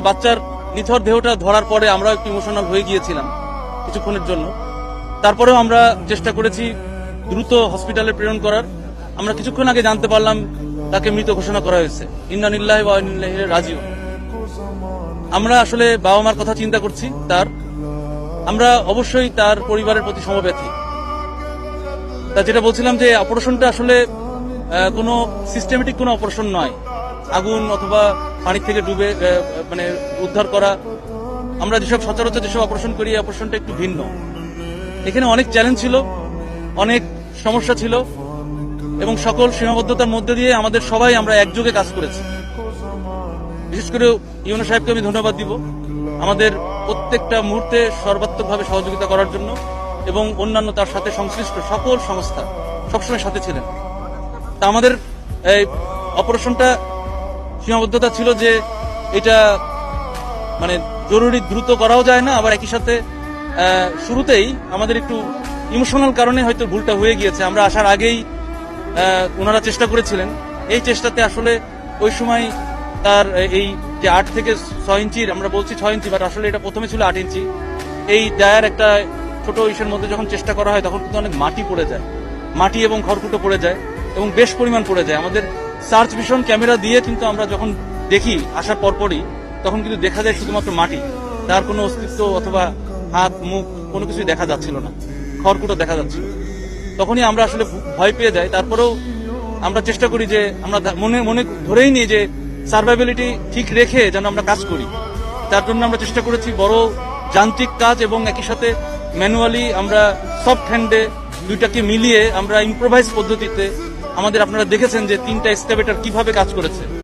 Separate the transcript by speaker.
Speaker 1: বাচ্চার নিথর দেহটা ধরার পরে আমরা একটু ইমোশনাল হয়ে গিয়েছিলাম কিছুক্ষণের জন্য। তারপরেও আমরা চেষ্টা করেছি দ্রুত হসপিটালে প্রেরণ করার। আমরা কিছুক্ষণ আগে জানতে পারলাম তাকে মৃত ঘোষণা করা হয়েছে। ইন্না লিল্লাহি ওয়া ইন্না ইলাইহি রাজিউন। আমরা আসলে বাবা মার কথা চিন্তা করছি, আমরা অবশ্যই তার পরিবারের প্রতি সমবেথী। তা যেটা বলছিলাম যে অপারেশনটা আসলে কোনো সিস্টেমেটিক কোনো অপারেশন নয়। আগুন অথবা পানি থেকে ডুবে মানে উদ্ধার করা, আমরা যেসব সচরাচর যেসব অপারেশন করি এই অপারেশনটা একটু ভিন্ন। এখানে অনেক চ্যালেঞ্জ ছিল, অনেক সমস্যা ছিল এবং সকল সীমাবদ্ধতার মধ্যে দিয়ে আমাদের সবাই আমরা একযোগে কাজ করেছি। বিশেষ করে ইউনো সাহেবকে আমি ধন্যবাদ দিব আমাদের প্রত্যেকটা মুহূর্তে সর্বাত্মকভাবে সহযোগিতা করার জন্য, এবং অন্যান্য তার সাথে সংশ্লিষ্ট সকল সংস্থা সবসময় সাথে ছিলেন। তা আমাদের এই অপারেশনটা সীমাবদ্ধতা ছিল যে এটা মানে জরুরি দ্রুত করাও যায় না, আবার একই সাথে শুরুতেই আমাদের একটু ইমোশনাল কারণে হয়তো ভুলটা হয়ে গিয়েছে। আমরা আসার আগেই ওনারা চেষ্টা করেছিলেন, এই চেষ্টাতে আসলে ওই সময় তার এই যে 8 থেকে 6 ইঞ্চির, আমরা বলছি 6 ইঞ্চি, বাট আসলে এটা প্রথমে ছিল 8 ইঞ্চি, এই ডায়ার একটা ছোট ইসের মধ্যে যখন চেষ্টা করা হয় তখন কিন্তু অনেক মাটি পড়ে যায়, মাটি এবং খড়কুটো পড়ে যায় এবং বেশ পরিমাণ পড়ে যায়। আমাদের সার্চ ভিশন ক্যামেরা দিয়ে কিন্তু আমরা যখন দেখি আসার পরপরই, তখন কিন্তু দেখা যায় শুধুমাত্র মাটি, তার কোনো অস্তিত্ব অথবা হাত মুখ কোনো কিছুই দেখা যাচ্ছিল না, খড়কুটো দেখা যাচ্ছিল। তখনই আমরা আসলে ভয় পেয়ে যাই। তারপরেও আমরা চেষ্টা করি যে আমরা মনে ধরেই নিই যে সার্ভাইবিলিটি ঠিক রেখে যেন আমরা কাজ করি। তার জন্য আমরা চেষ্টা করেছি বড় যান্ত্রিক কাজ এবং একই সাথে ম্যানুয়ালি আমরা সফট হ্যান্ডে দুইটাকে মিলিয়ে আমরা ইম্প্রোভাইজ পদ্ধতিতে আমাদের, আপনারা দেখেছেন যে 3টা এক্সকাভেটর কিভাবে কাজ করেছে।